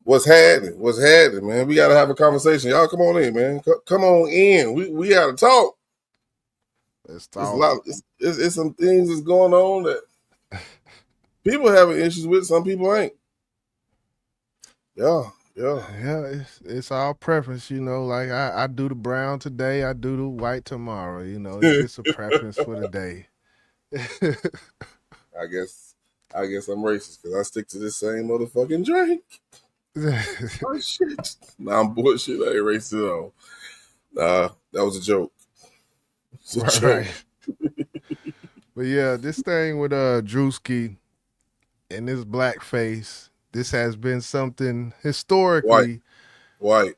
What's happening? What's happening, man? We gotta have a conversation. Y'all come on in, man. Come on in. We gotta talk. Let's There's a talk. lot. It's some things that's going on that people having issues with. Some people ain't. Yeah. Yeah, it's all preference, like I do the brown today, I do the white tomorrow, it's a preference for the day. I guess I'm racist because I stick to this same motherfucking drink. Oh shit! Nah, I'm bullshit. I ain't racist at all. Nah, that was a joke. It's a joke. Right. But yeah, this thing with Druski and this blackface, this has been something historically. White.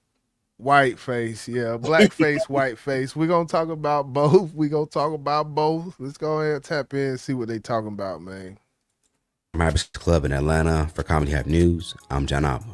Whiteface, yeah, blackface, whiteface. We're gonna talk about both. Let's go ahead and tap in and see what they talking about, man. From Harmless Club in Atlanta for Comedy Hype News, I'm John Alba.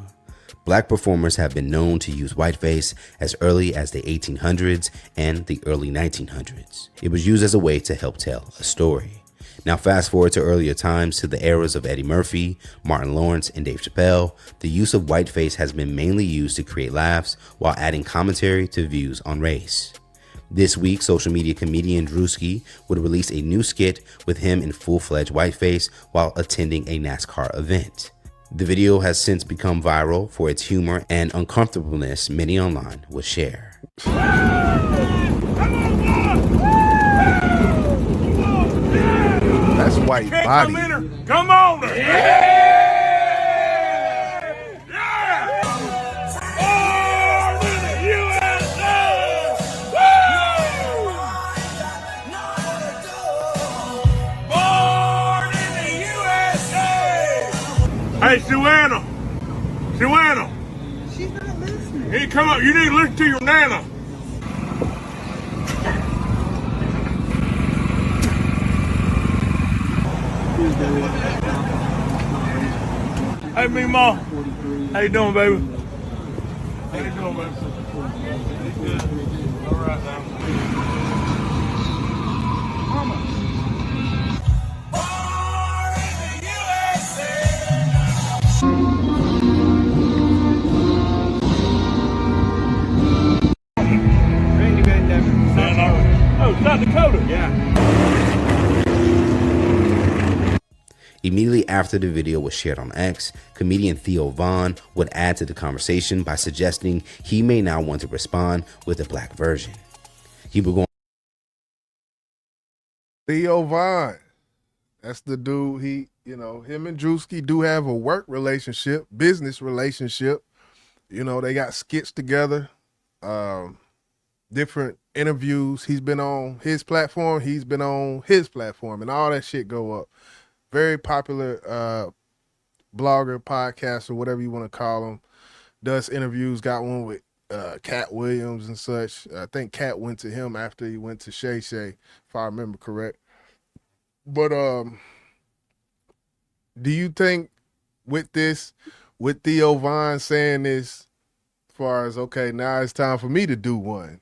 Black performers have been known to use whiteface as early as the 1800s and the early 1900s. It was used as a way to help tell a story. Now fast forward to earlier times, to the eras of Eddie Murphy, Martin Lawrence, and Dave Chappelle, the use of whiteface has been mainly used to create laughs while adding commentary to views on race. This week, social media comedian Druski would release a new skit with him in full-fledged whiteface while attending a NASCAR event. The video has since become viral for its humor and uncomfortableness many online would share. That's white body. Come on! Yeah! Yeah! Born in the USA! Woo! Born in the USA! Hey, Suanna! She's not listening. Hey, come up. You need to listen to your nana. Hey, me, Ma. How you doing, baby? How you doing, baby? Good. All right, now. Mama. Born in the USA. Oh, South Dakota. Yeah. Immediately after the video was shared on X, comedian Theo Von would add to the conversation by suggesting he may now want to respond with a black version. He would go Theo Von, that's the dude. Him and Druski do have a work relationship, business relationship. They got skits together, different interviews. He's been on his platform, he's been on his platform, and all that shit go up. Very popular blogger, podcaster, whatever you want to call him. Does interviews, got one with Cat Williams and such. I think Cat went to him after he went to Shay Shay, if I remember correct. But do you think with Theo Von saying this, as far as, okay, now it's time for me to do one,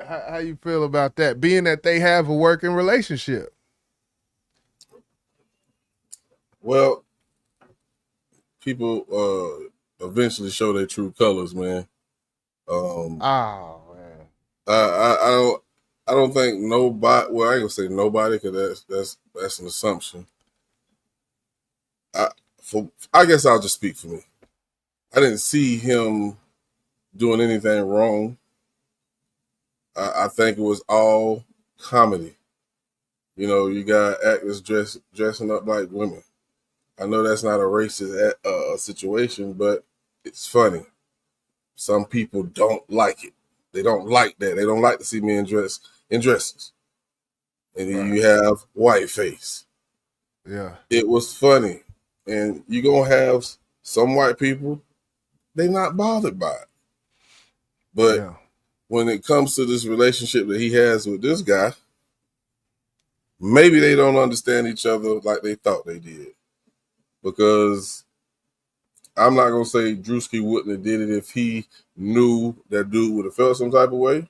how you feel about that, being that they have a working relationship? Well, people eventually show their true colors, man. Oh man. I don't think nobody. Well, I ain't gonna say nobody because that's an assumption. I guess I'll just speak for me. I didn't see him doing anything wrong. I think it was all comedy. You got actors dressing up like women. I know that's not a racist situation, but it's funny. Some people don't like it. They don't like that. They don't like to see men in dresses. And then you have whiteface. Yeah. It was funny. And you're going to have some white people, they not bothered by it. But when it comes to this relationship that he has with this guy, maybe they don't understand each other like they thought they did. Because I'm not going to say Druski wouldn't have did it if he knew that dude would have felt some type of way.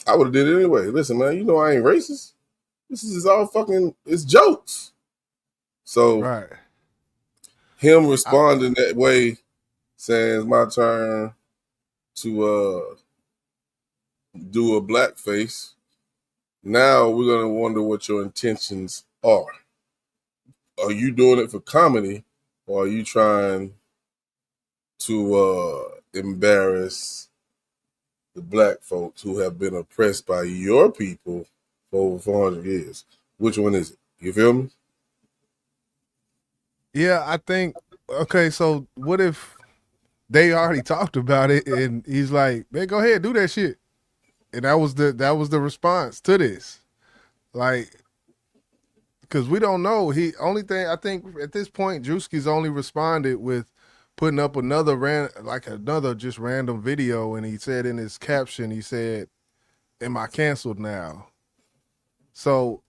I would have did it anyway. Listen, man, I ain't racist. This is all fucking, it's jokes. So him responding that way, saying it's my turn to do a blackface. Now we're gonna wonder what your intentions are. Are you doing it for comedy, or are you trying to embarrass the black folks who have been oppressed by your people for over 400 years? Which one is it? You feel me? Yeah, I think. Okay, so what if they already talked about it, and he's like, "Man, go ahead, do that shit," and that was the response to this, like, because we don't know. He only thing I think at this point, Druski's only responded with putting up another just random video, and he said in his caption, he said, "Am I canceled now?" So,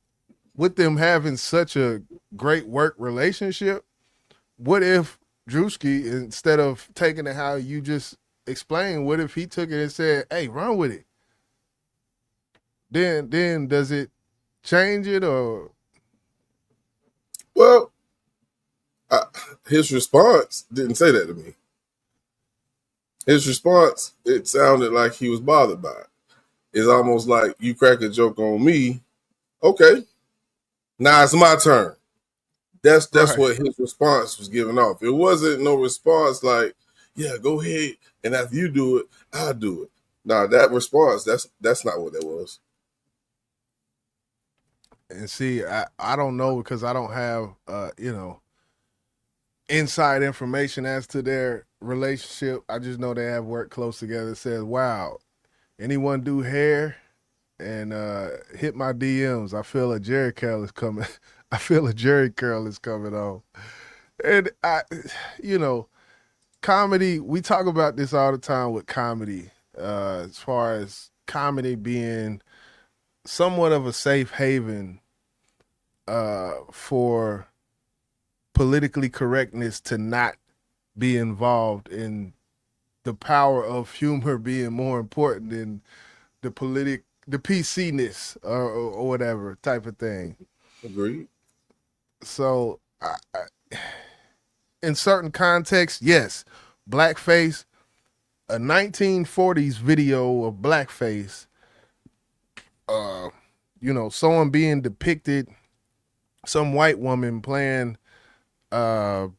with them having such a great work relationship, what if Druski, instead of taking it how you just explained, what if he took it and said, "Hey, run with it"? Then does it change it or? Well, his response didn't say that to me. His response, it sounded like he was bothered by it. It's almost like you crack a joke on me. Okay, now it's my turn. That's Right. what his response was giving off. It wasn't no response like, "Yeah, go ahead, and after you do it, I'll do it." Nah, that response, that's not what that was. And see, I don't know because I don't have inside information as to their relationship. I just know they have worked close together. It says, "Wow, anyone do hair and hit my DMs. I feel a Jerry curl is coming. I feel a Jerry curl is coming on." And comedy. We talk about this all the time with comedy, as far as comedy being somewhat of a safe haven for politically correctness to not be involved in the power of humor being more important than the PCness or whatever type of thing. Agreed. So, in certain contexts, yes, blackface, a 1940s video of blackface, someone being depicted, some white woman playing, a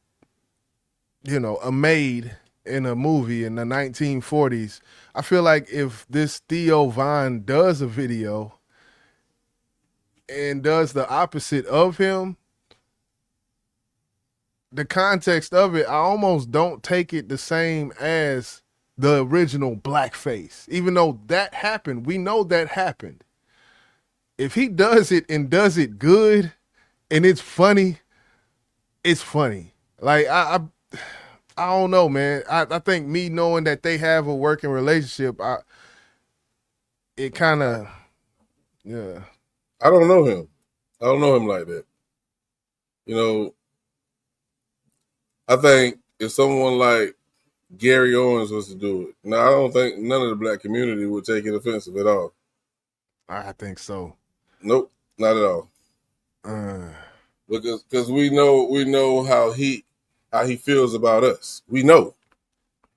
maid in a movie in the 1940s. I feel like if this Theo Von does a video and does the opposite of him, the context of it, I almost don't take it the same as the original blackface. Even though that happened, we know that happened. If he does it and does it good and it's funny, it's funny. Like I don't know, man. I think me knowing that they have a working relationship, it kind of, yeah. I don't know him. I don't know him like that. You know, I think if someone like Gary Owens was to do it, now I don't think none of the black community would take it offensive at all. I think so. Nope, not at all. Because we know how he feels about us. We know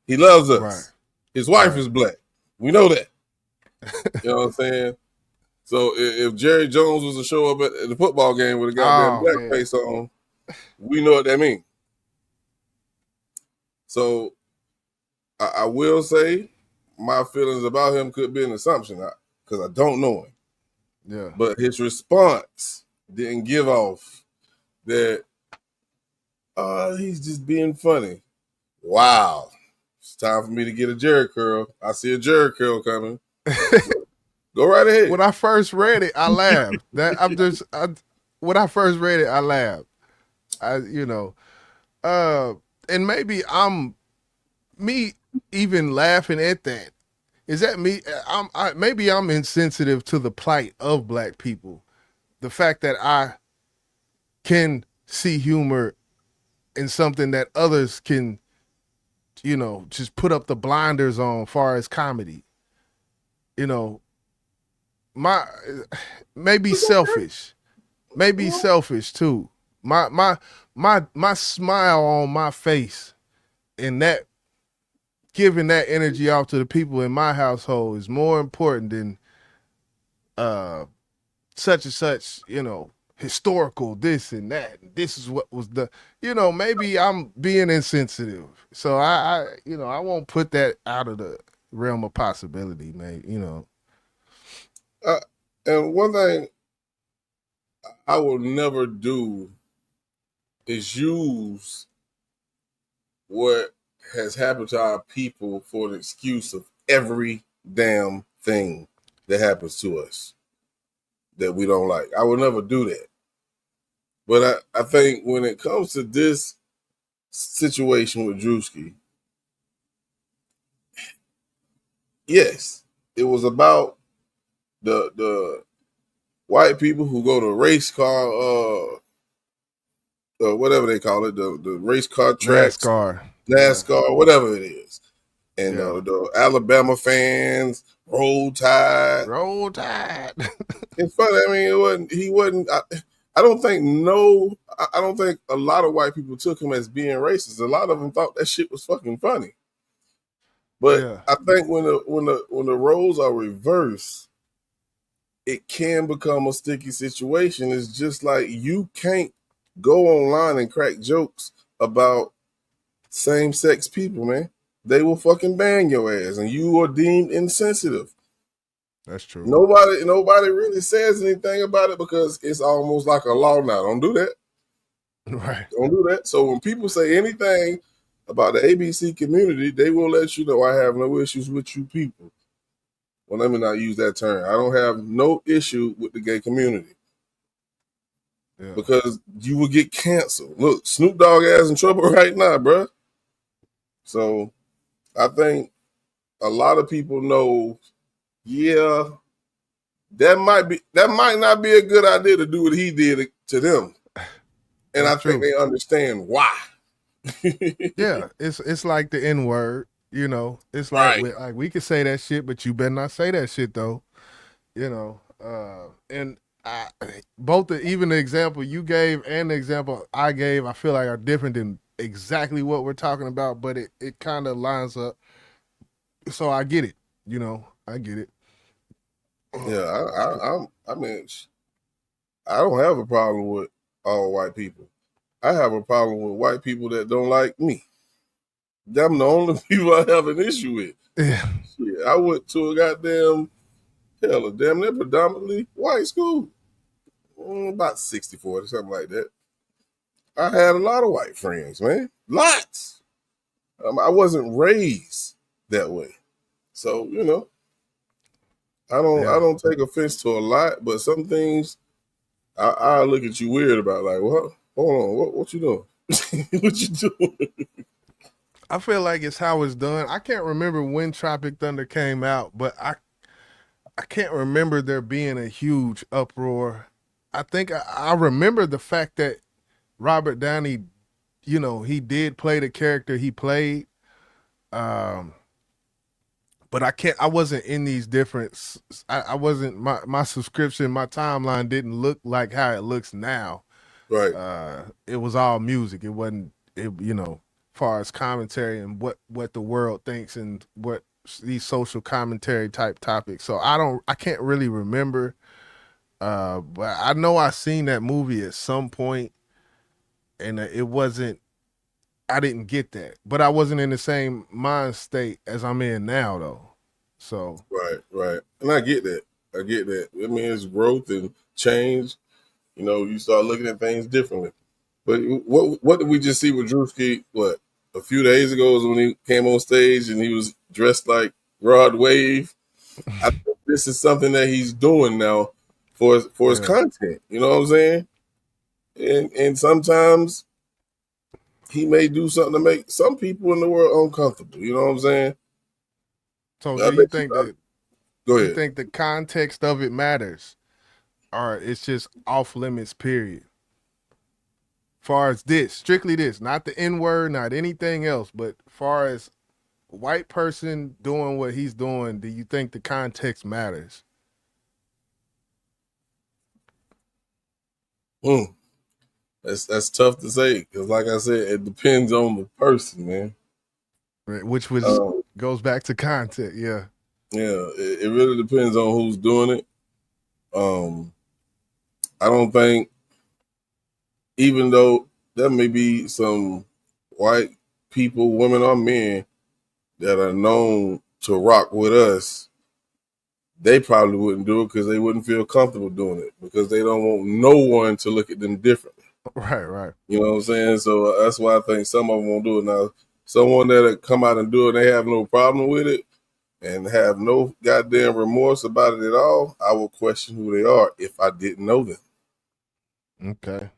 he loves us. Right. His wife is black. We know that. You know what I'm saying? So if Jerry Jones was to show up at the football game with a goddamn blackface on, we know what that means. So I will say my feelings about him could be an assumption because I don't know him. Yeah. But his response didn't give off that he's just being funny. Wow. It's time for me to get a Jerry curl. I see a Jerry curl coming. Go right ahead. When I first read it, I laughed. When I first read it, I laughed. And maybe I'm me even laughing at that. Is that me? Maybe I'm insensitive to the plight of black people. The fact that I can see humor in something that others can, just put up the blinders on far as comedy. Maybe selfish too. My my smile on my face and that giving that energy off to the people in my household is more important than such and such, historical this and that. This is what was the, maybe I'm being insensitive. So I won't put that out of the realm of possibility, man. Uh, and one thing I will never do is use what has happened to our people for an excuse of every damn thing that happens to us that we don't like. I will never do that. But I think when it comes to this situation with Druski, yes, it was about the white people who go to race car, whatever they call it, the race car tracks, NASCAR. NASCAR, whatever it is, and Yeah. the Alabama fans, Roll Tide. Roll Tide. It's funny. I mean, it wasn't. He wasn't. I don't think no. I don't think a lot of white people took him as being racist. A lot of them thought that shit was fucking funny. But Yeah. I think when the roles are reversed, it can become a sticky situation. It's just like you can't go online and crack jokes about same sex people, man. They will fucking ban your ass, and you are deemed insensitive. That's true. Nobody really says anything about it because it's almost like a law now. Don't do that. Right. Don't do that. So when people say anything about the ABC community, they will let you know I have no issues with you people. Well, let me not use that term. I don't have no issue with the gay community. Yeah. Because you will get canceled. Look, Snoop Dogg ass in trouble right now, bruh. So I think a lot of people know, yeah, that might not be a good idea to do what he did to them. And That's I think true. they understand why. Yeah, it's like the N word, It's like Right. like we could say that shit, but you better not say that shit though, And even the example you gave and the example I gave, I feel like are different than exactly what we're talking about, but it kind of lines up. So I get it, I get it. Yeah, I mean, I don't have a problem with all white people. I have a problem with white people that don't like me. I'm the only people I have an issue with. Yeah. Shit, I went to a goddamn a damn near predominantly white school. About 60-40, something like that. I had a lot of white friends, man. Lots. I wasn't raised that way. So, I don't take offense to a lot, but some things I look at you weird about, like, well, hold on, what you doing? What you doing? I feel like it's how it's done. I can't remember when Tropic Thunder came out, but I can't remember there being a huge uproar. I think I remember the fact that Robert Downey, he did play the character he played. But I wasn't in these different, I wasn't, my subscription, my timeline didn't look like how it looks now. Right. It was all music. It wasn't, far as commentary and what the world thinks and what these social commentary type topics. So I can't really remember. But I know I seen that movie at some point, and it wasn't. I didn't get that, but I wasn't in the same mind state as I'm in now, though. So Right. And I get that. I mean, it's growth and change. You start looking at things differently. But what did we just see with Druski? What, a few days ago was when he came on stage and he was dressed like Rod Wave. I think this is something that he's doing now for his content. You know what I'm saying? And sometimes he may do something to make some people in the world uncomfortable. You know what I'm saying? So I do you bet think that Go you ahead. think the context of it matters, or it's just off limits? Period. Far as this, strictly this, not the N word, not anything else, but far as white person doing what he's doing, do you think the context matters? That's tough to say because, like I said, it depends on the person, man. Right, which goes back to content. Yeah. Yeah, it really depends on who's doing it. I don't think, even though there may be some white people, women or men, that are known to rock with us, they probably wouldn't do it because they wouldn't feel comfortable doing it because they don't want no one to look at them differently. Right. You know what I'm saying? So that's why I think some of them won't do it. Now, someone that'll come out and do it and they have no problem with it and have no goddamn remorse about it at all, I will question who they are if I didn't know them. Okay.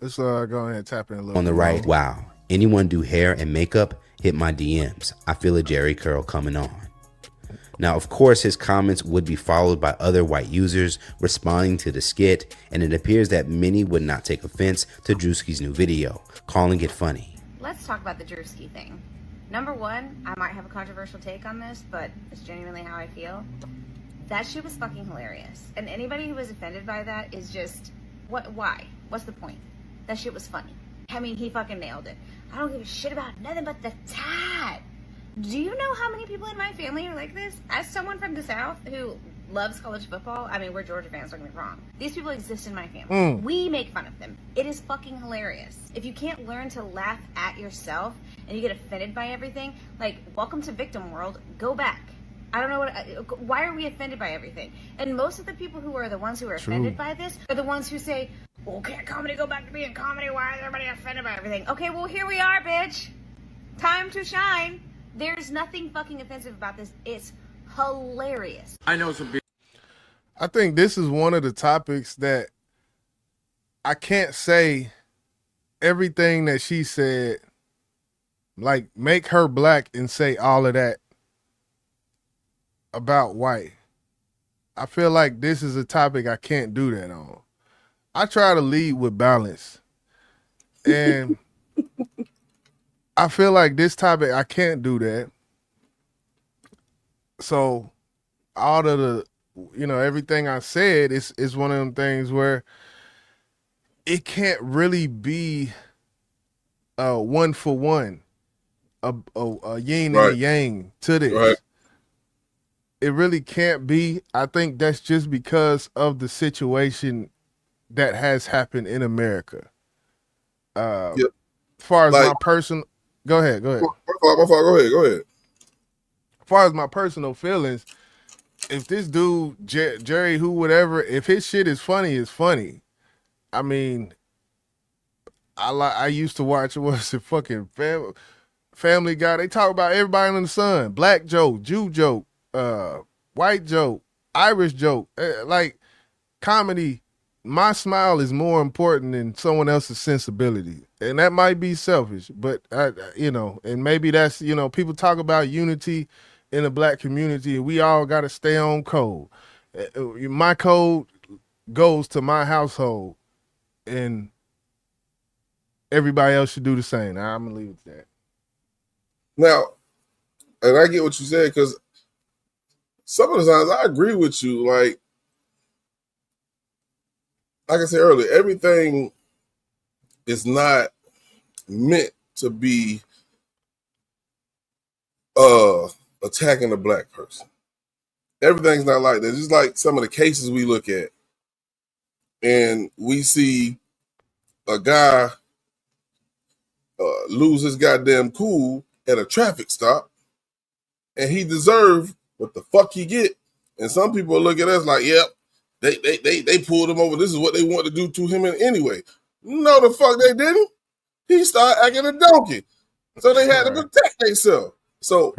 Let's go ahead and tap in a little On the bit right, more. wow. Anyone do hair and makeup? Hit my DMs. I feel a Jerry curl coming on. Now, of course, his comments would be followed by other white users responding to the skit, and it appears that many would not take offense to Druski's new video, calling it funny. Let's talk about the Druski thing. Number one, I might have a controversial take on this, but it's genuinely how I feel. That shit was fucking hilarious. And anybody who was offended by that is just, why? What's the point? That shit was funny. I mean, he fucking nailed it. I don't give a shit about nothing but the tat. Do you know how many people in my family are like this? As someone from the South who loves college football, I mean, we're Georgia fans, don't get me wrong. These people exist in my family. We make fun of them. It is fucking hilarious. If you can't learn to laugh at yourself and you get offended by everything, like, welcome to victim world, go back. I don't know why are we offended by everything? And most of the people who are the ones who are offended by this are the ones who say, well, can't comedy go back to being comedy? Why is everybody offended by everything? Okay, well, here we are, bitch. Time to shine. There's nothing fucking offensive about this. It's hilarious. I think this is one of the topics that I can't say everything that she said, like make her black and say all of that about white. I feel like this is a topic I can't do that on. I try to lead with balance. And I feel like this topic, I can't do that. So all of the, everything I said is one of them things where it can't really be one for one, a yin and a yang to this. Right. It really can't be. I think that's just because of the situation that has happened in America. As far as my personal, go ahead. My fault. Go ahead. As far as my personal feelings, if this dude Jerry, who, whatever, if his shit is funny, it's funny. I mean, I used to watch fucking Family Guy. They talk about everybody under the sun. Black joke, Jew joke, white joke, Irish joke. Like comedy, my smile is more important than someone else's sensibility. And that might be selfish, but and maybe that's, people talk about unity in the black community, and we all got to stay on code. My code goes to my household, and everybody else should do the same. Now, I'm gonna leave it at that. Now, and I get what you said because some of the times I agree with you. Like I said earlier, everything is not meant to be attacking a black person. Everything's not like that. Just like some of the cases we look at, and we see a guy lose his goddamn cool at a traffic stop, and he deserved what the fuck he get. And some people look at us like, yep, they pulled him over. This is what they want to do to him anyway. No, the fuck they didn't. He started acting a donkey. So they had to protect themselves. So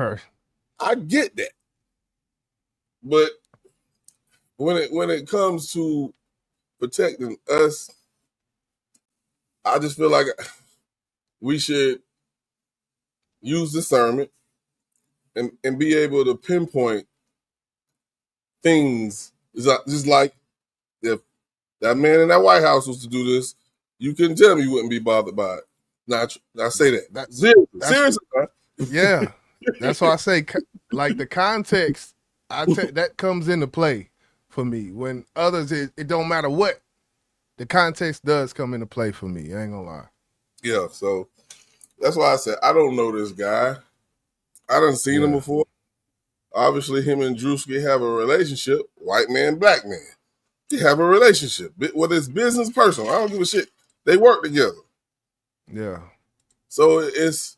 I get that. But when it comes to protecting us, I just feel like we should use discernment and be able to pinpoint things. Just like if that man in that White House was to do this, you couldn't tell me you wouldn't be bothered by it. Now say that. Seriously. Yeah. That's why I say, like, the context, that comes into play for me. When others, it don't matter what the context does come into play for me. I ain't gonna lie. Yeah, so that's why I said I don't know this guy. I done seen him before. Obviously, him and Druski have a relationship. White man, black man. They have a relationship. Whether it's business, personal, I don't give a shit. They work together. Yeah. So it's,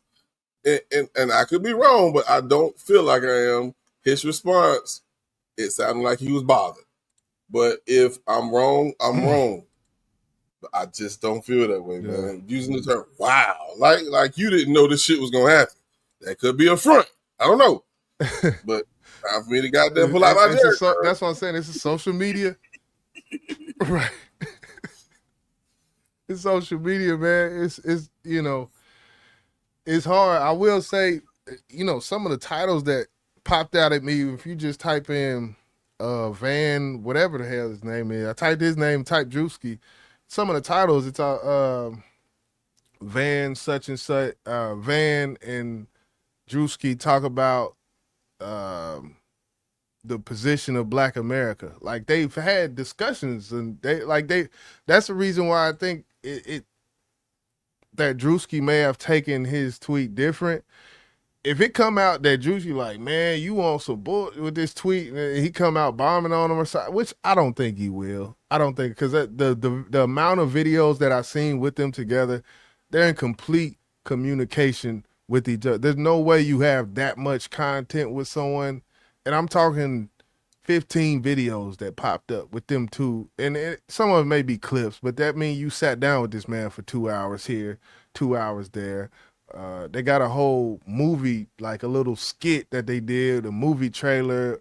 and I could be wrong, but I don't feel like I am. His response, it sounded like he was bothered. But if I'm wrong, I'm wrong. But I just don't feel that way, man. Using the term, wow, like you didn't know this shit was gonna happen. That could be a front. I don't know. But time for me to goddamn pull out my jerk. That's what I'm saying. This is social media. Right. It's social media, man. It's you know, it's hard. I will say, you know, some of the titles that popped out at me, if you just type in Van, whatever the hell his name is, I typed his name, type Druski. Some of the titles, it's Van such and such, Van and Druski talk about the position of Black America. Like they've had discussions, and that's the reason why I think that Druski may have taken his tweet different. If it come out that Druski like, man, you on some bull with this tweet, and he come out bombing on him or something, which I don't think he will. I don't think, because the amount of videos that I've seen with them together, they're in complete communication with each other. There's no way you have that much content with someone, and I'm talking 15 videos that popped up with them two, and some of them may be clips, but that means you sat down with this man for 2 hours here, 2 hours there. They got a whole movie, like a little skit that they did, a movie trailer.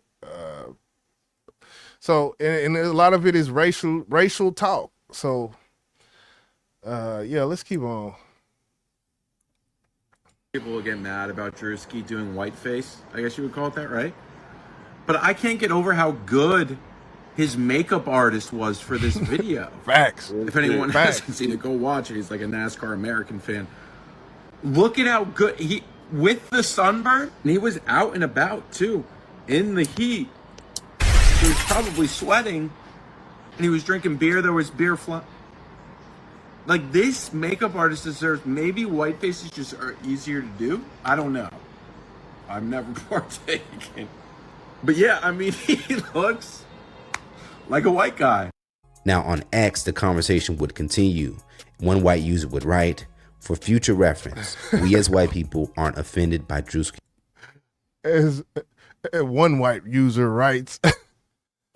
So, and a lot of it is racial talk. So, yeah, let's keep on. People will get mad about Druski doing whiteface. I guess you would call it that, right? But I can't get over how good his makeup artist was for this video. Facts. If anyone hasn't seen it, go watch it. He's like a NASCAR American fan. Look at how good he, with the sunburn, and he was out and about too, in the heat. He was probably sweating, and he was drinking beer. There was beer flying. Like, this makeup artist deserves, maybe whitefaces just are easier to do. I don't know. I've never partaken. But yeah, I mean, he looks like a white guy. Now on X, the conversation would continue. One white user would write, "For future reference, we as white people aren't offended by Druski." As one white user writes,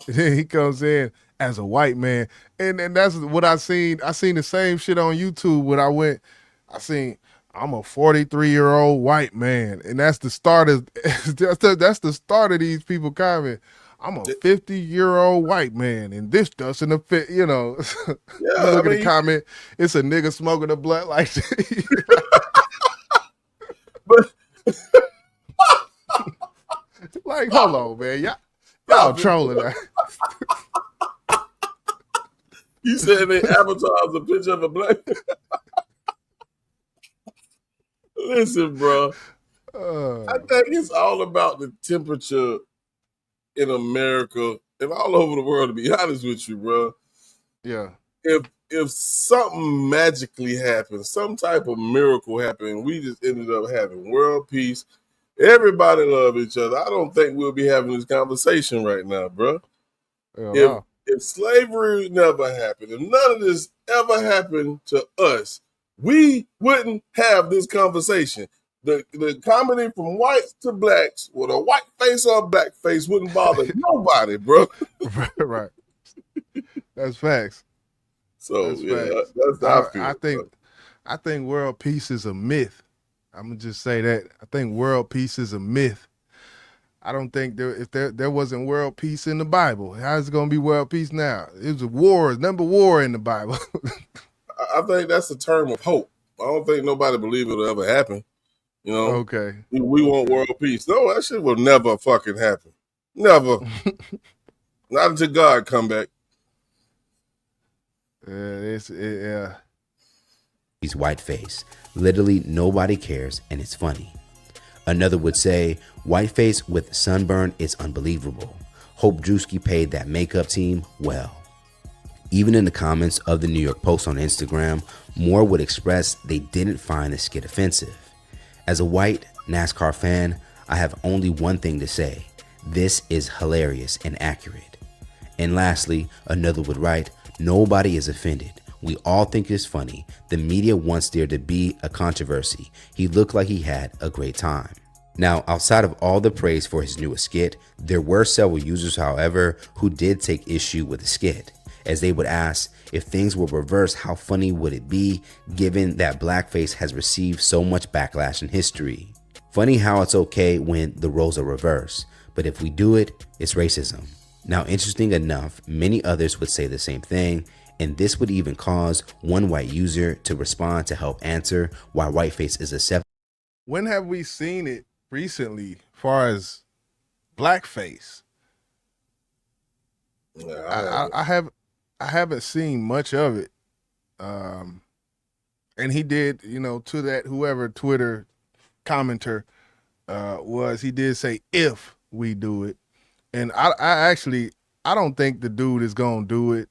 then he comes in as a white man, and that's what I seen. I seen the same shit on YouTube when I seen I'm a 43-year-old white man, and that's the start of that's the start of these people comment. I'm a 50-year-old white man, and this doesn't affect, you know. Yeah, look at the comment. It's a nigga smoking a blunt like but like, hold on, man. Y'all trolling that. You said they advertise a picture of a black. Listen, bro. I think it's all about the temperature in America and all over the world, to be honest with you, bro. Yeah. If something magically happened, some type of miracle happened, we just ended up having world peace, everybody love each other, I don't think we'll be having this conversation right now, bro. If slavery never happened, if none of this ever happened to us, we wouldn't have this conversation. The comedy from whites to blacks, with a white face or a black face, wouldn't bother nobody, bro. Right. That's facts. So that's how I feel. I think world peace is a myth. I'm gonna just say that. I think world peace is a myth. I don't think if there wasn't world peace in the Bible, how's it gonna be world peace now? It was a war, number war in the Bible. I think that's a term of hope. I don't think nobody believe it'll ever happen. You know? Okay. We want world peace. No, that shit will never fucking happen. Never. Not until God come back. Yeah. He's whiteface. Literally nobody cares, and it's funny. Another would say, whiteface with sunburn is unbelievable. Hope Druski paid that makeup team well. Even in the comments of the New York Post on Instagram, more would express they didn't find the skit offensive. As a white NASCAR fan, I have only one thing to say. This is hilarious and accurate. And lastly, another would write, nobody is offended. We all think it's funny. The media wants there to be a controversy. He looked like he had a great time. Now, outside of all the praise for his newest skit, there were several users, however, who did take issue with the skit, as they would ask, if things were reversed, how funny would it be, given that blackface has received so much backlash in history? Funny how it's okay when the roles are reversed, but if we do it, it's racism. Now, interesting enough, many others would say the same thing, and this would even cause one white user to respond to help answer why whiteface is acceptable. When have we seen it recently, far as blackface? Yeah, I haven't seen much of it. And he did, to that whoever Twitter commenter was, he did say if we do it, and I don't think the dude is gonna do it.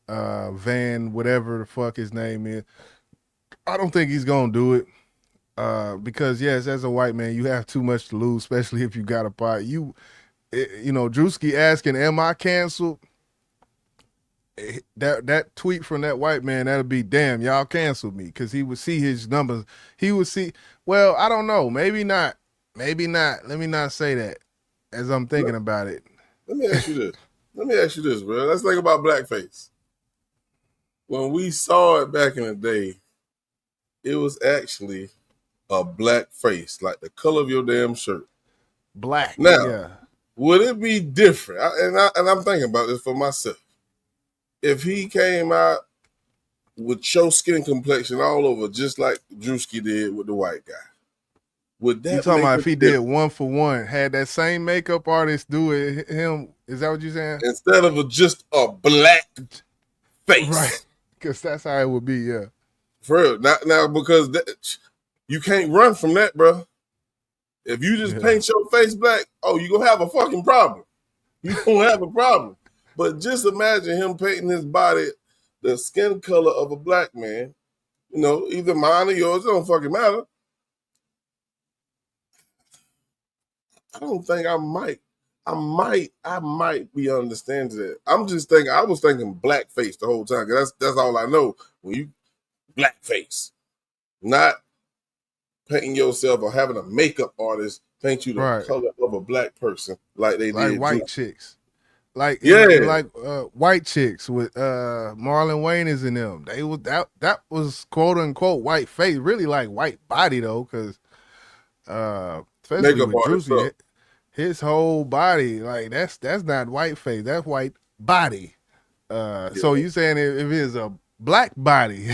Van, whatever the fuck his name is, I don't think he's gonna do it. Because yes, as a white man, you have too much to lose, especially if you got a pot. Druski asking, "Am I canceled?" That tweet from that white man, that'll be, damn, y'all canceled me, because he would see his numbers. He would see. Well, I don't know. Maybe not. Maybe not. Let me not say that as I'm thinking about it. Let me ask you this, bro. Let's think about blackface. When we saw it back in the day, it was actually a black face, like the color of your damn shirt. Black. Now, yeah. Would it be different? And I'm thinking about this for myself. If he came out with your skin complexion all over, just like Druski did with the white guy, would that? You talking about if he did 1 for 1, had that same makeup artist do it? Him? Is that what you're saying? Instead of just a black face, right? Because that's how it would be. Yeah. For real. Now because you can't run from that, bro. If you just paint your face black, you gonna have a fucking problem. You gonna have a problem. But just imagine him painting his body the skin color of a black man. Either mine or yours, it don't fucking matter. I don't think I might be understanding that. I was thinking blackface the whole time, because that's all I know. When you blackface, not painting yourself or having a makeup artist paint you the color of a black person like they did. Like white chicks. Like white chicks with Marlon Wayans in them. They was that was quote unquote white face, really like white body though, because especially makeup with Druski, his whole body, like that's not white face, that's white body. So you saying if it's a black body?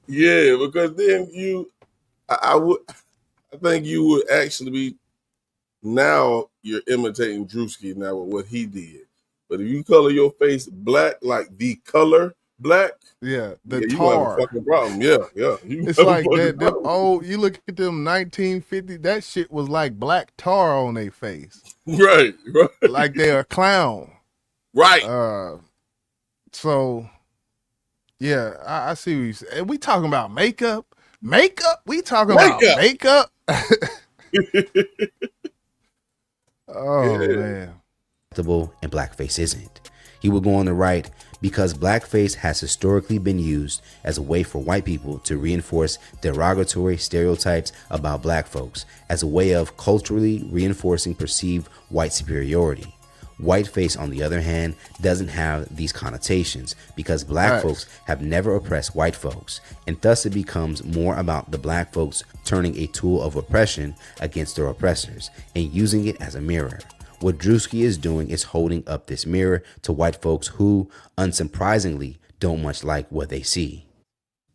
Yeah, because then I think you would actually be. Now you're imitating Druski now with what he did. But if you color your face black, like the color black, the you tar, have a fucking problem. Yeah. It's like that. You look at them 1950. That shit was like black tar on their face. Right. Like they're a clown. Right. So, yeah, I see what you say. We talking about makeup. We talking about makeup. Oh, man. And blackface isn't. He would go on to write, because blackface has historically been used as a way for white people to reinforce derogatory stereotypes about black folks, as a way of culturally reinforcing perceived white superiority. Whiteface, on the other hand, doesn't have these connotations, because black folks have never oppressed white folks, and thus it becomes more about the black folks turning a tool of oppression against their oppressors and using it as a mirror. What Druski is doing is holding up this mirror to white folks who, unsurprisingly, don't much like what they see.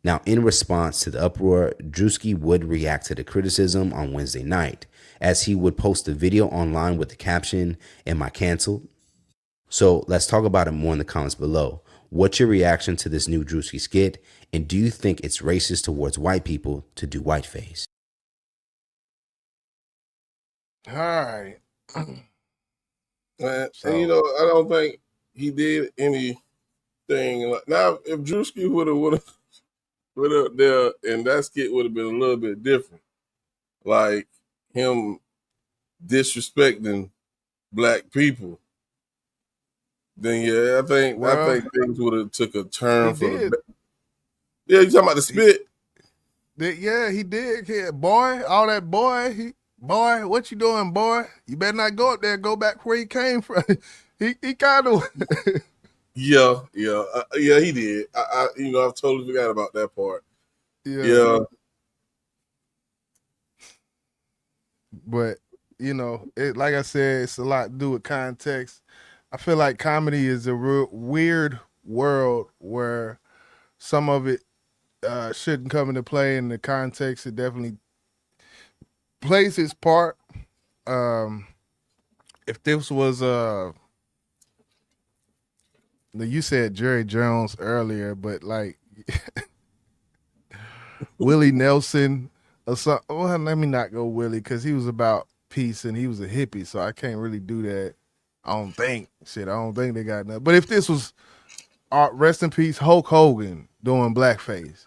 Now, in response to the uproar, Druski would react to the criticism on Wednesday night, as he would post a video online with the caption, "Am I canceled?" So let's talk about it more in the comments below. What's your reaction to this new Druski skit, and do you think it's racist towards white people to do whiteface? All right. And I don't think he did anything. Now, if Druski would have went up there and that skit would have been a little bit different, like him disrespecting black people, then yeah, I think things would have took a turn for the better. Yeah, you talking about the spit? Yeah, he did. Yeah, boy, all that boy. Boy, what you doing, boy? You better not go up there. Go back where you came from. he kind of. Yeah, he did. I I've totally forgot about that part. Yeah. But like I said, it's a lot to do with context. I feel like comedy is a real weird world where some of it shouldn't come into play. In the context, it definitely plays its part. If this was you said Jerry Jones earlier, but like Willie Nelson or something. Well, let me not go Willie because he was about peace and he was a hippie, so I can't really do that. I don't think they got nothing. But if this was rest in peace Hulk Hogan doing blackface,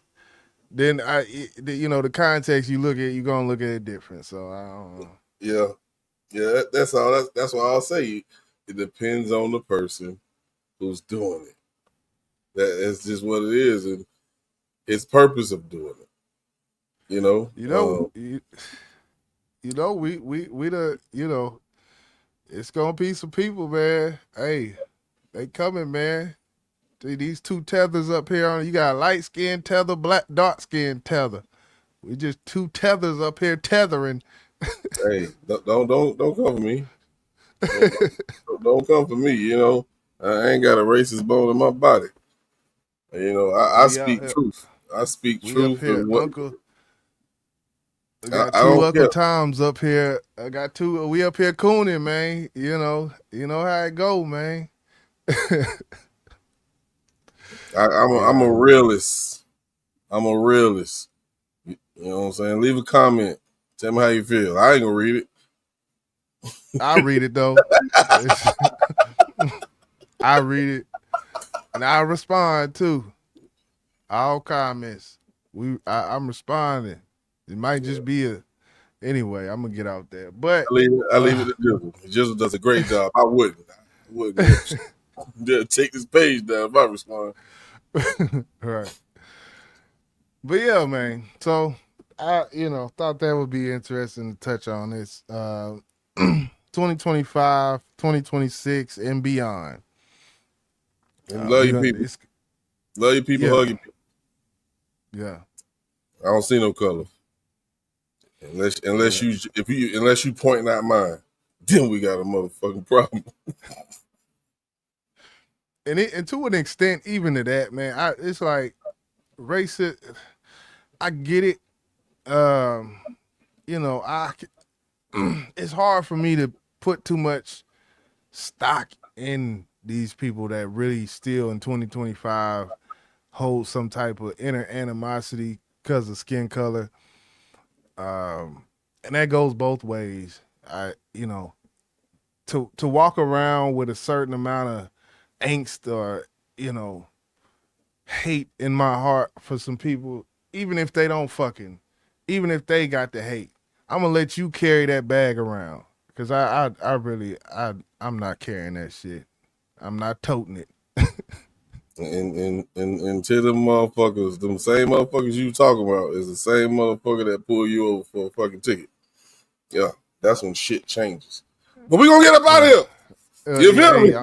then the context you're gonna look at it different. So I don't know. Yeah. That's all. That's what I'll say. It depends on the person who's doing it. That's just what it is, and its purpose of doing it. We it's gonna be some people, man. Hey, they coming, man. These two tethers up here you got a light skin tether, dark skin tether. We just two tethers up here tethering. Hey, don't come for me. Don't come for me. I ain't got a racist bone in my body. I speak truth. I speak truth. Here, Uncle. I got two Uncle Toms up here. I got two. We up here cooning, man. You know how it go, man. I'm a realist. I'm a realist. You know what I'm saying? Leave a comment. Tell me how you feel. I ain't gonna read it. I'll read it though. I read it and I respond too. All comments. I'm responding. It might just be anyway. I'm gonna get out there, but I leave it to Jizzle. Jizzle does a great job. I wouldn't take this page down if I respond. Right. But yeah, man. So I thought that would be interesting to touch on this. 2025, 2026, and beyond. Love you people. Love you people. Hug you people. Yeah. I don't see no color. Unless you pointing out mine, then we got a motherfucking problem. And to an extent, even to that, man, it's like racist. I get it. It's hard for me to put too much stock in these people that really still in 2025 hold some type of inner animosity because of skin color. And that goes both ways. To walk around with a certain amount of angst or, hate in my heart for some people, even if they got the hate, I'm gonna let you carry that bag around. Cause I'm not carrying that shit. I'm not toting it. And to them motherfuckers, them same motherfuckers you talking about is the same motherfucker that pull you over for a fucking ticket. Yeah, that's when shit changes. But we gonna get up out of here. You feel me?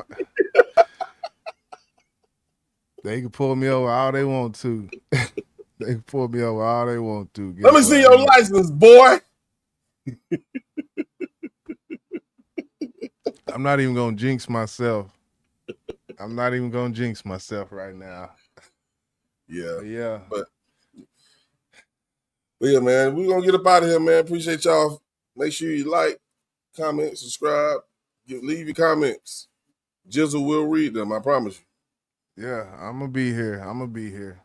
They can pull me over all they want to. They can pull me over all they want to. Let me see your license, boy. I'm not even gonna jinx myself. I'm not even gonna jinx myself right now. Yeah. But yeah, man, we're gonna get up out of here, man. Appreciate y'all. Make sure you like, comment, subscribe, leave your comments. Jizzle will read them, I promise you. Yeah, I'm gonna be here.